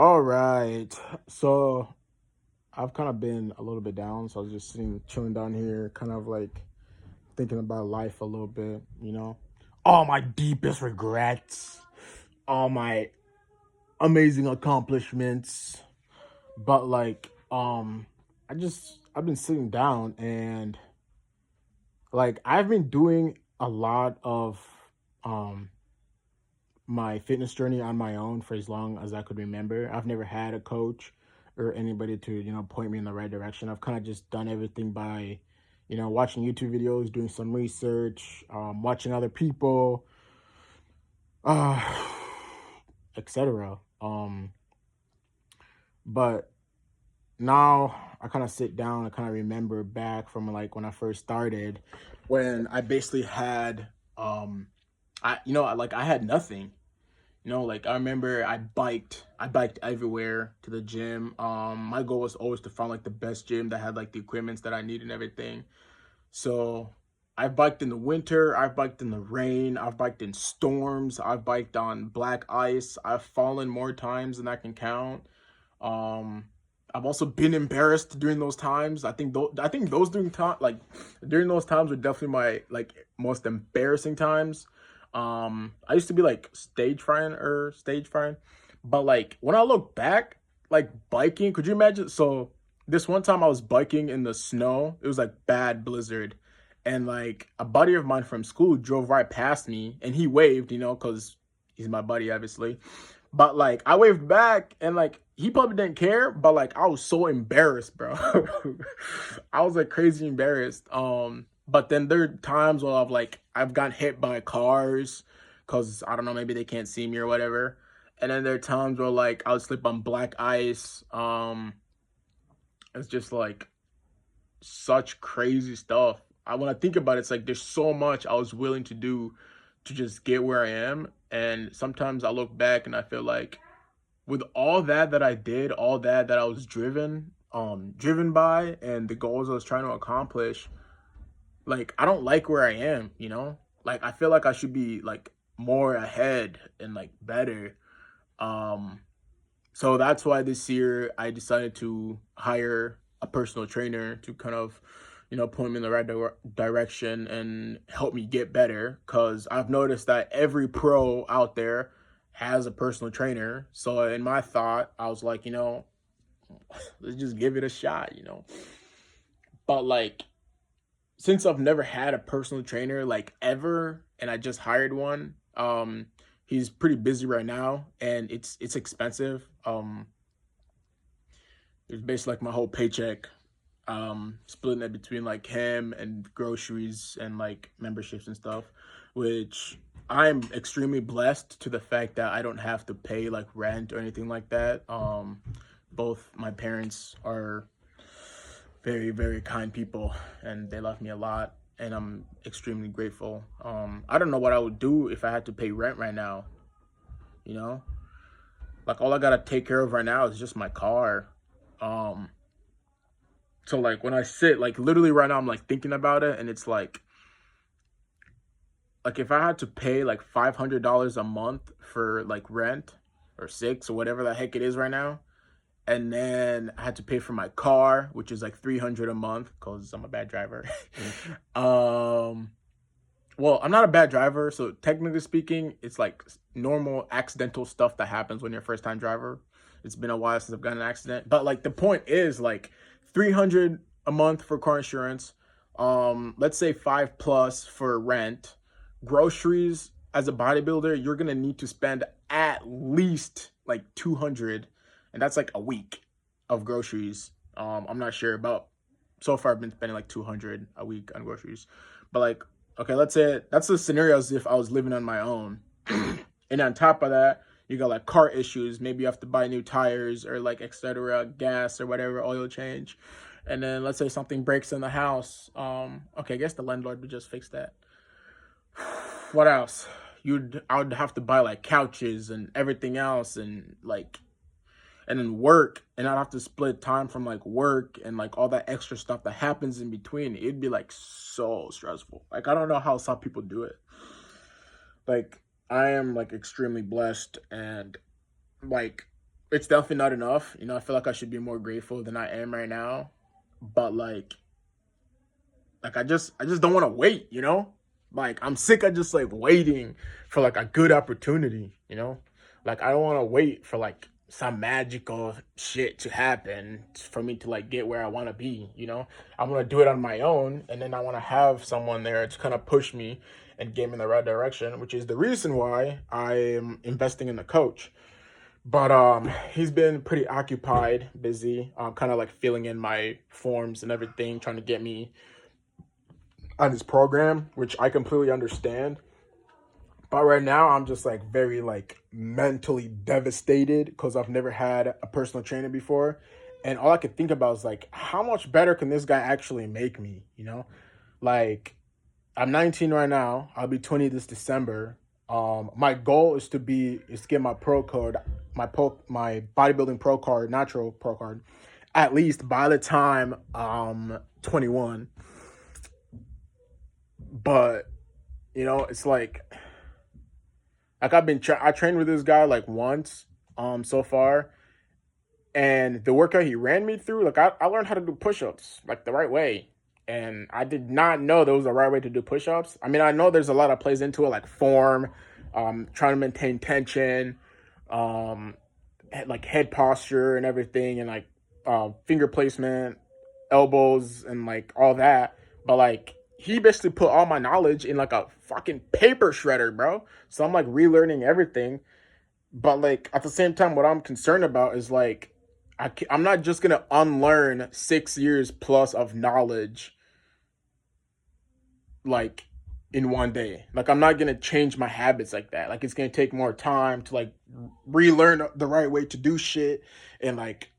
All right. So I've kind of been a little bit down. So I was just sitting, chilling down here, kind of like thinking about life a little bit. All my deepest regrets, all my amazing accomplishments. But I've been sitting down and I've been doing a lot of um my fitness journey on my own for as long as I could remember. I've never had a coach or anybody to, point me in the right direction. I've kind of just done everything by, watching YouTube videos, doing some research, watching other people, uh, etc. But now I kind of sit down and kind of remember back from like when I first started, when I basically had, I had nothing. I remember I biked everywhere to the gym. My goal was always to find like the best gym that had like the equipments that I need and everything. So I've biked in the winter, I've biked in the rain, I've biked in storms, I've biked on black ice, I've fallen more times than I can count. Um, I've also been embarrassed during those times. I think those during those times were definitely my like most embarrassing times. I used to be like stage frightened, but like when I look back, like biking, could you imagine? So this one time I was biking in the snow. It was like bad blizzard, and like a buddy of mine from school drove right past me, and he waved, because he's my buddy, obviously. But like I waved back and like he probably didn't care, but like I was so embarrassed, bro. I was like crazy embarrassed. But then there are times where I've gotten hit by cars because I don't know, maybe they can't see me or whatever. And then there are times where like I would slip on black ice. It's just like such crazy stuff. When I think about it, it's like there's so much I was willing to do to just get where I am. And sometimes I look back and I feel like with all that I did, all that I was driven by and the goals I was trying to accomplish, like I don't like where I am. Like I feel like I should be like more ahead and like better. Um so that's why this year I decided to hire a personal trainer to kind of, point me in the right direction and help me get better. Because I've noticed that every pro out there has a personal trainer. So in my thought, I was like, let's just give it a shot. But like, since I've never had a personal trainer like ever, and I just hired one, he's pretty busy right now, and it's expensive. It's basically like my whole paycheck, splitting it between like him and groceries and like memberships and stuff, which I'm extremely blessed to the fact that I don't have to pay like rent or anything like that. Both my parents are very, very kind people and they love me a lot, and I'm extremely grateful. I don't know what I would do if I had to pay rent right now, you know? Like all I gotta take care of right now is just my car. Um, So like when I sit, like literally right now, I'm like thinking about it, and it's like if I had to pay like $500 a month for like rent or six or whatever the heck it is right now, and then I had to pay for my car, which is like 300 a month because I'm a bad driver. um, well, I'm not a bad driver, so technically speaking, it's like normal accidental stuff that happens when you're a first time driver. It's been a while since I've gotten an accident, but like the point is like 300 a month for car insurance. Let's say five plus for rent, groceries. As a bodybuilder, you're gonna need to spend at least like 200, and that's like a week of groceries. I'm not sure about. So far, I've been spending like 200 a week on groceries, but like okay, let's say that's the scenario as if I was living on my own. And on top of that, you got like car issues. Maybe you have to buy new tires or like etc. gas or whatever, oil change. And then let's say something breaks in the house. Okay, I guess the landlord would just fix that. What else? I would have to buy like couches and everything else and like and then work, and I'd have to split time from like work and like all that extra stuff that happens in between. It'd be like so stressful. Like I don't know how some people do it. Like I am like extremely blessed, and like it's definitely not enough. You know, I feel like I should be more grateful than I am right now. But like I just don't want to wait, you know? Like I'm sick of just like waiting for like a good opportunity, you know? Like I don't want to wait for like some magical shit to happen for me to like get where I want to be, you know? I want to do it on my own, and then I want to have someone there to kind of push me and get me in the right direction, which is the reason why I am investing in the coach. But he's been pretty occupied, busy, kind of like filling in my forms and everything, trying to get me on his program, which I completely understand. But right now, I'm just like very like mentally devastated because I've never had a personal trainer before, and all I could think about is like, how much better can this guy actually make me? You know, like I'm 19 right now. I'll be 20 this December. My goal is to get my pro card, my bodybuilding pro card, natural pro card, at least by the time 21. But you know, it's like I trained with this guy like once so far, and the workout he ran me through, like I learned how to do push-ups like the right way. And I did not know there was a right way to do push-ups. I mean, I know there's a lot of plays into it, like form, trying to maintain tension, um, like head posture and everything, and like finger placement, elbows, and like all that. But like he basically put all my knowledge in like a fucking paper shredder, bro. So I'm like relearning everything. But like at the same time, what I'm concerned about is like I'm not just gonna unlearn 6 years plus of knowledge like in one day. Like I'm not gonna change my habits like that. Like it's gonna take more time to like relearn the right way to do shit, and like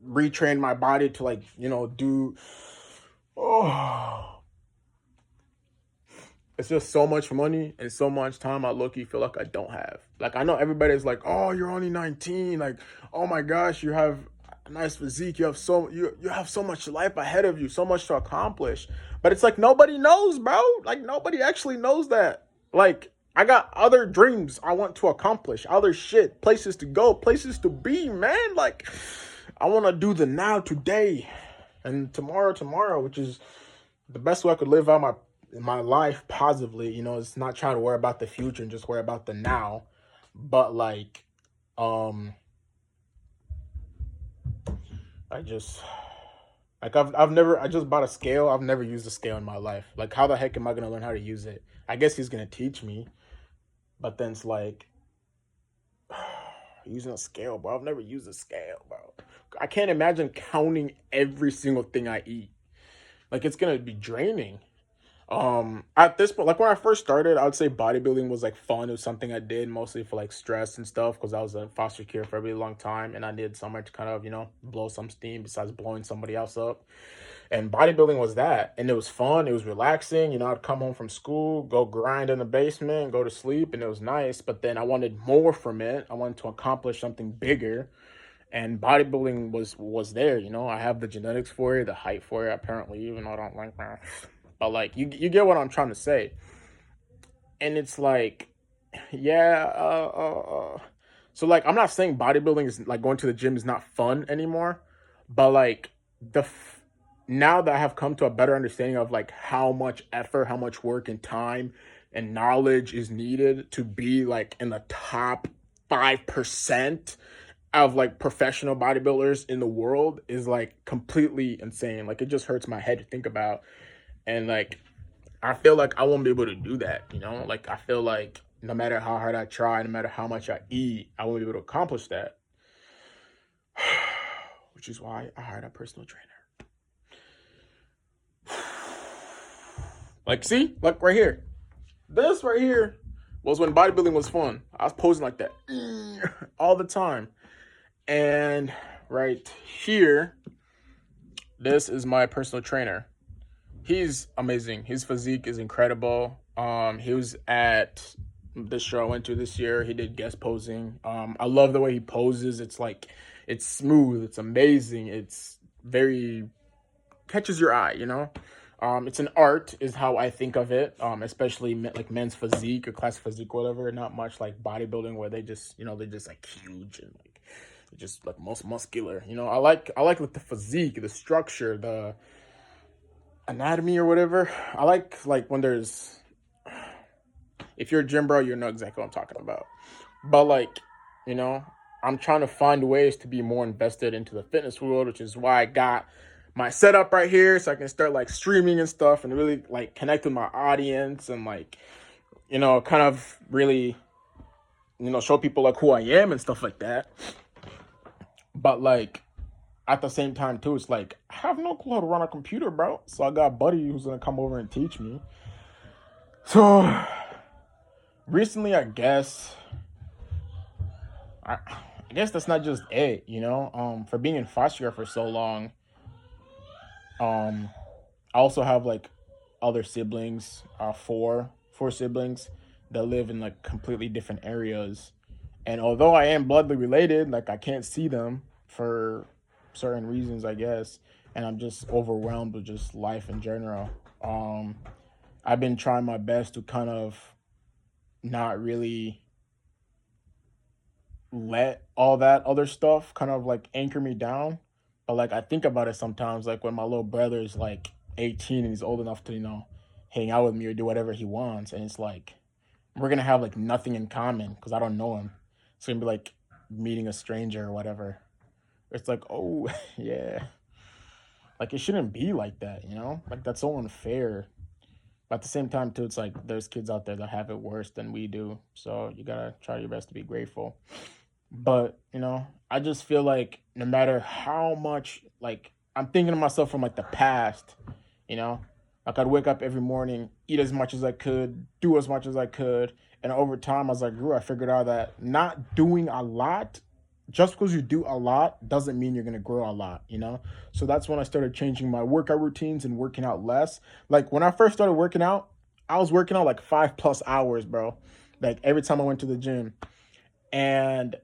retrain my body to like, you know, do. Oh, it's just so much money and so much time I low-key feel like I don't have. Like I know everybody's like, oh, you're only 19. Like, oh my gosh, you have a nice physique. You have so much life ahead of you, so much to accomplish. But it's like nobody knows, bro. Like nobody actually knows that. Like I got other dreams I want to accomplish, other shit, places to go, places to be, man. Like I want to do the now today and tomorrow, which is the best way I could live out my life positively. You know, it's not trying to worry about the future and just worry about the now. But like, um, I just like I just bought a scale. I've never used a scale in my life. Like, how the heck am I gonna learn how to use it? I guess he's gonna teach me, but then it's like using a scale, bro. I've never used a scale, bro. I can't imagine counting every single thing I eat. Like, it's gonna be draining. At this point, like when I first started, I would say bodybuilding was like fun. It was something I did mostly for like stress and stuff because I was in foster care for a really long time, and I needed somewhere to kind of, you know, blow some steam besides blowing somebody else up. And bodybuilding was that, and it was fun. It was relaxing. You know, I'd come home from school, go grind in the basement, go to sleep, and it was nice. But then I wanted more from it. I wanted to accomplish something bigger, and bodybuilding was there. You know, I have the genetics for it, the height for it. Apparently, even though I don't like that, but like you get what I'm trying to say. And it's like, yeah, so like I'm not saying bodybuilding is like going to the gym is not fun anymore, but like now that I have come to a better understanding of like how much effort, how much work and time and knowledge is needed to be like in the top 5% of like professional bodybuilders in the world is like completely insane. Like it just hurts my head to think about. And like I feel like I won't be able to do that, you know? Like I feel like no matter how hard I try, no matter how much I eat, I won't be able to accomplish that. Which is why I hired a personal trainer. Like, see? Like right here. This right here was when bodybuilding was fun. I was posing like that all the time. And right here, this is my personal trainer. He's amazing. His physique is incredible. He was at this show I went to this year. He did guest posing. I love the way he poses. It's like, it's smooth. It's amazing. It's very catches your eye, you know? It's an art is how I think of it. Especially like men's physique or classic physique, whatever. Not much like bodybuilding where they just, you know, they're just like huge and like just like most muscular. You know, I like the physique, the structure, the anatomy or whatever. I like when there's, if you're a gym bro, you know exactly what I'm talking about. But like, you know, I'm trying to find ways to be more invested into the fitness world, which is why I got my setup right here so I can start like streaming and stuff and really like connect with my audience and like, you know, kind of really, you know, show people like who I am and stuff like that. But like at the same time too, it's like I have no clue how to run a computer, bro. So I got a buddy who's gonna come over and teach me. So recently, I guess that's not just it, you know. For being in foster care for so long, um, I also have like other siblings, four siblings that live in like completely different areas. And although I am bloodly related, like I can't see them for certain reasons, I guess. And I'm just overwhelmed with just life in general. Um, I've been trying my best to kind of not really let all that other stuff kind of like anchor me down. But like I think about it sometimes, like when my little brother is like 18 and he's old enough to, you know, hang out with me or do whatever he wants. And it's like, we're gonna have like nothing in common because I don't know him. It's gonna be like meeting a stranger or whatever. It's like, oh, yeah. Like it shouldn't be like that, you know? Like that's so unfair. But at the same time, too, it's like there's kids out there that have it worse than we do. So you gotta try your best to be grateful. But, you know, I just feel like no matter how much, like, I'm thinking of myself from like the past, you know, like I'd wake up every morning, eat as much as I could, do as much as I could. And over time, as I grew, I figured out that not doing a lot, just because you do a lot, doesn't mean you're going to grow a lot, you know? So that's when I started changing my workout routines and working out less. Like when I first started working out, I was working out like 5+ hours, bro. Like every time I went to the gym. And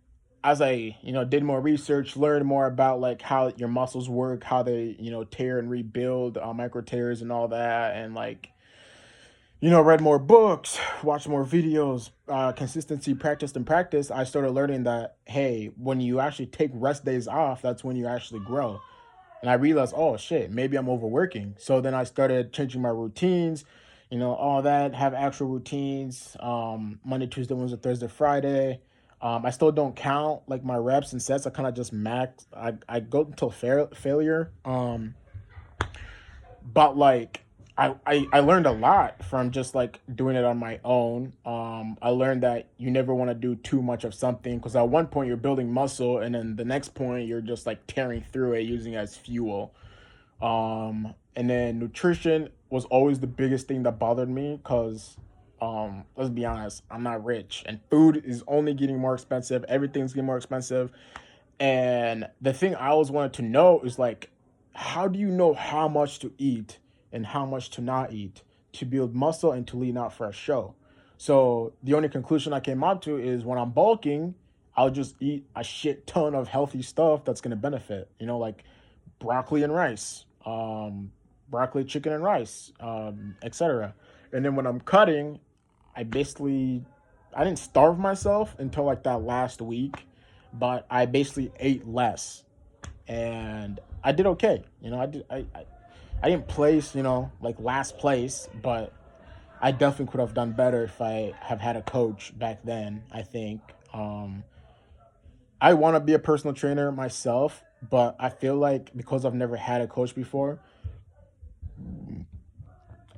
as I, you know, did more research, learned more about like how your muscles work, how they, you know, tear and rebuild, micro tears and all that, and like, you know, read more books, watched more videos, consistency, practice and practice. I started learning that hey, when you actually take rest days off, that's when you actually grow. And I realized, oh shit, maybe I'm overworking. So then I started changing my routines, you know, all that, have actual routines, Monday, Tuesday, Wednesday, Thursday, Friday. I still don't count like my reps and sets. I kind of just max. I go until failure. But like I learned a lot from just like doing it on my own. I learned that you never want to do too much of something because at one point you're building muscle and then the next point you're just like tearing through it using it as fuel. And then nutrition was always the biggest thing that bothered me because let's be honest, I'm not rich and food is only getting more expensive. Everything's getting more expensive. And the thing I always wanted to know is like, how do you know how much to eat and how much to not eat to build muscle and to lean out for a show? So the only conclusion I came up to is when I'm bulking, I'll just eat a shit ton of healthy stuff that's gonna benefit. You know, like broccoli and rice, broccoli, chicken and rice, etc. And then when I'm cutting, I basically I didn't starve myself until like that last week, but I basically ate less and I did okay. You know, I didn't place, you know, like last place, but I definitely could have done better if I have had a coach back then, I think. I want to be a personal trainer myself, but I feel like because I've never had a coach before,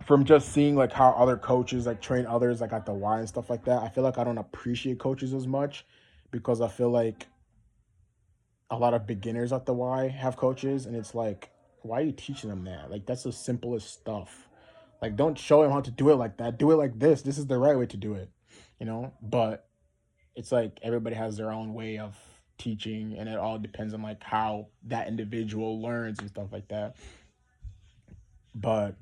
from just seeing like how other coaches like train others like at the Y and stuff like that, I feel like I don't appreciate coaches as much because I feel like a lot of beginners at the Y have coaches and it's like, why are you teaching them that? Like that's the simplest stuff. Like don't show them how to do it like that. Do it like this. This is the right way to do it. You know? But it's like everybody has their own way of teaching and it all depends on like how that individual learns and stuff like that. But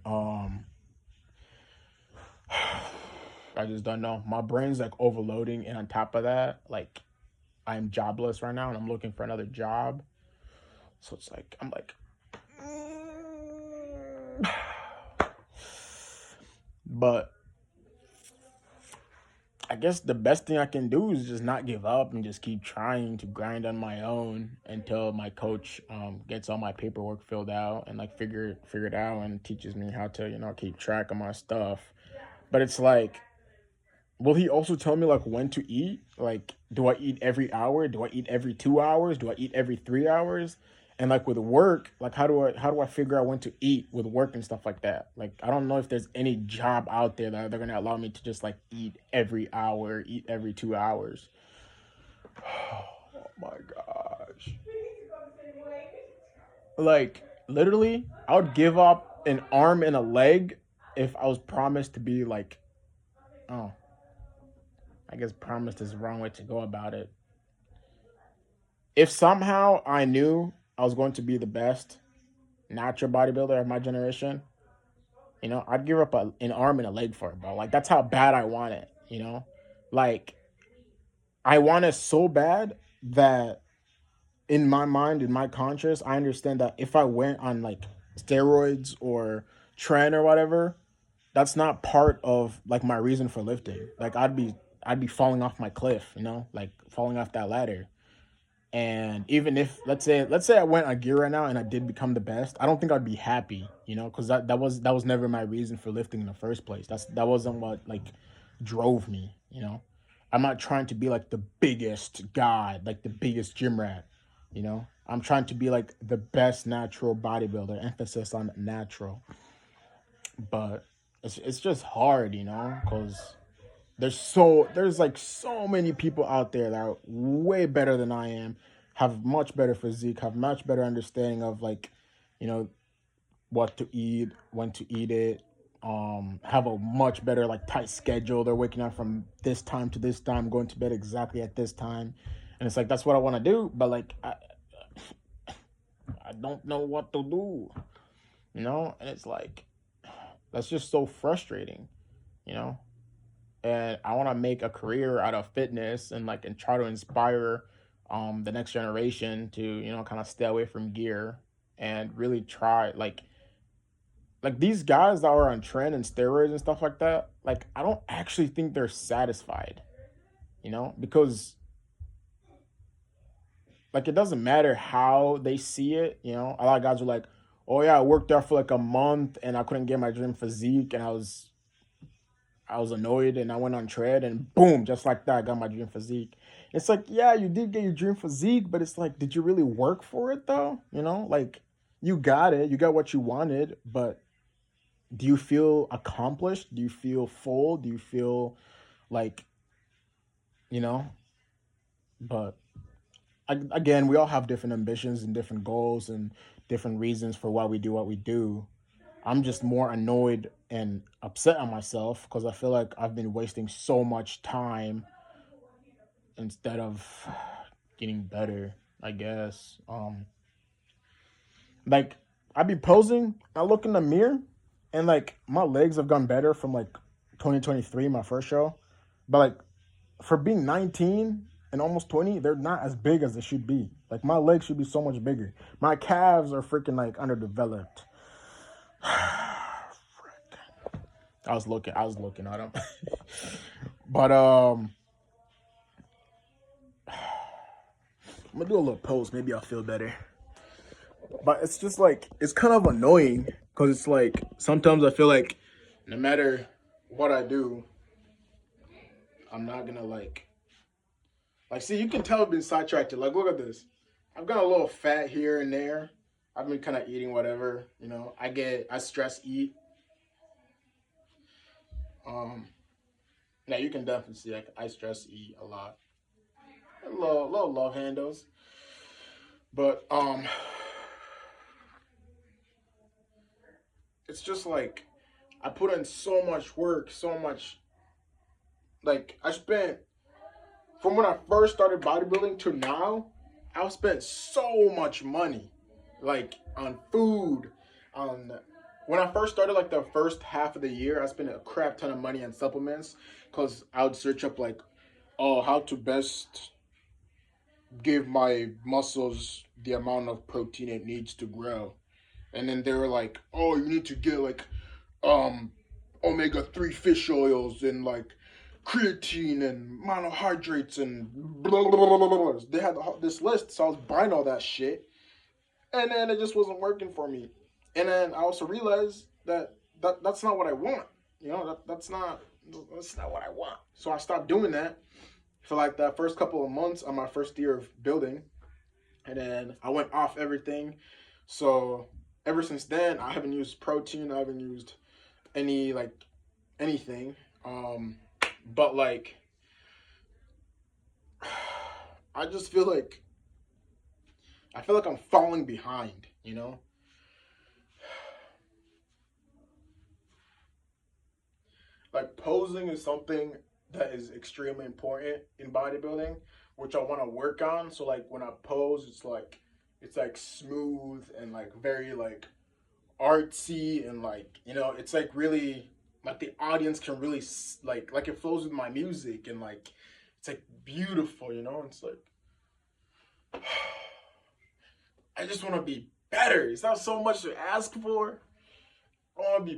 I just don't know. My brain's like overloading, and on top of that, like I'm jobless right now, and I'm looking for another job. So it's like I'm like, but I guess the best thing I can do is just not give up and just keep trying to grind on my own until my coach gets all my paperwork filled out and like figure it out and teaches me how to, keep track of my stuff. But it's like, will he also tell me like when to eat? Like, do I eat every hour? Do I eat every 2 hours? Do I eat every 3 hours? And like with work, like how do I figure out when to eat with work and stuff like that? Like I don't know if there's any job out there that they're gonna allow me to just like eat every hour, eat every 2 hours. Oh my gosh. Like literally, I would give up an arm and a leg if I was promised to be like, oh, I guess promised is the wrong way to go about it. If somehow I knew I was going to be the best natural bodybuilder of my generation, I'd give up an arm and a leg for it, bro. Like that's how bad I want it. Like I want it so bad that in my mind, in my conscience, I understand that if I went on like steroids or tren or whatever, that's not part of like my reason for lifting. Like I'd be falling off my cliff, like falling off that ladder. And even if let's say I went on gear right now and I did become the best, I don't think I'd be happy, because that was never my reason for lifting in the first place. That wasn't what like drove me. I'm not trying to be like the biggest guy, like the biggest gym rat. I'm trying to be like the best natural bodybuilder, emphasis on natural. But it's just hard, because there's like so many people out there that are way better than I am, have much better physique, have much better understanding of like, you know, what to eat, when to eat it, have a much better like tight schedule. They're waking up from this time to this time, going to bed exactly at this time. And it's like that's what I want to do, but like I don't know what to do. And it's like that's just so frustrating, you know? And I want to make a career out of fitness and try to inspire the next generation to kind of stay away from gear and really try like these guys that are on trend and steroids and stuff like that. Like I don't actually think they're satisfied, because like it doesn't matter how they see it. A lot of guys are like, oh yeah, I worked out for like a month and I couldn't get my dream physique and I was annoyed and I went on tread and boom, just like that, I got my dream physique. It's like, yeah, you did get your dream physique, but it's like, did you really work for it though? Like you got it, you got what you wanted, but do you feel accomplished? Do you feel full? Do you feel like, you know? But again, we all have different ambitions and different goals and different reasons for why we do what we do. I'm just more annoyed and upset on myself because I feel like I've been wasting so much time instead of getting better, I guess. Like I be posing, I look in the mirror and like my legs have gone better from like 2023, my first show. But like for being 19 and almost 20, they're not as big as they should be. Like my legs should be so much bigger. My calves are freaking like underdeveloped. I was looking at them. But I'm gonna do a little pose, maybe I'll feel better. But it's just like it's kind of annoying because it's like sometimes I feel like no matter what I do, I'm not gonna like see, you can tell I've been sidetracked. Like look at this. I've got a little fat here and there. I've been kind of eating whatever, I stress eat. Um Yeah, you can definitely see I stress eat a lot. A little love handles. But it's just like I put in so much work, so much like I spent from when I first started bodybuilding to now, I've spent so much money. Like on food, on when I first started like the first half of the year, I spent a crap ton of money on supplements because I would search up like, oh, how to best give my muscles the amount of protein it needs to grow. And then they were like, oh, you need to get like omega 3 fish oils and like creatine and monohydrates and blah, blah, blah, blah, blah. They had this list, so I was buying all that shit, and then it just wasn't working for me. And then I also realized that's not what I want. You know, that's not what I want. So I stopped doing that for like that first couple of months on my first year of building, and then I went off everything. So ever since then, I haven't used protein. I haven't used any like anything. But like, I just feel like I'm falling behind. You know, like posing is something that is extremely important in bodybuilding, which I want to work on. So like when I pose, it's like smooth and like very like artsy, and like, you know, it's like really like the audience can really like it flows with my music, and like it's like beautiful, you know. It's like I just want to be better. It's not so much to ask for. I want to be